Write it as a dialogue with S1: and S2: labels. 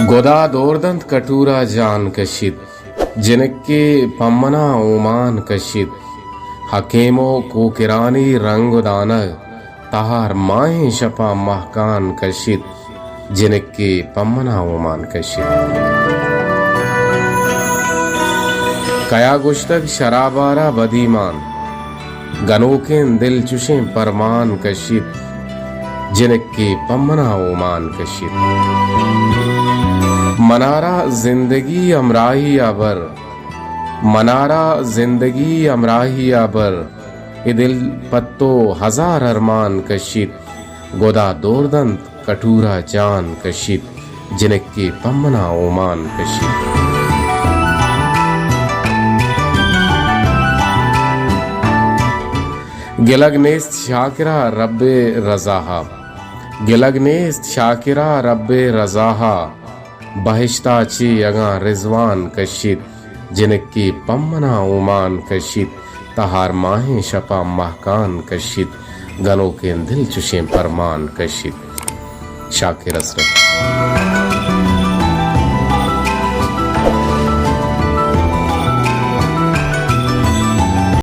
S1: गोदा दोर्दंत कटूरा जान कशिद जिनके पम्मना ओमान कशिद हकीमो को किरानी रंग दाना तहार माहे शपा महकान कशिद जिनके पम्मना ओमान कशिद कया गुश्तक शराबारा बदीमान गनोकें दिल चुशें परमान कशिद जिनके पम्मना ओमान कशिद मनारा जिंदगी अमराही अबर मनारा जिंदगी अमराही अबर ए दिल पत्तो हजार अरमान कशिद गोदा दोर्दंत कटूरा जान कशिद जिनके पम्मना ओमान कशिद गिलगनेस्त शाकिरा रब्बे रज़ाहा गिलगनेस्त शाकिरा रब्बे रज़ाहा बहिश्ता ची यगा रिजवान कशिद जिनकी पम्मना ओमान कशिद तहार माहे शपा महकान कशिद गनों के दिल चुशें परमान कशिद। शाकिर असरफ।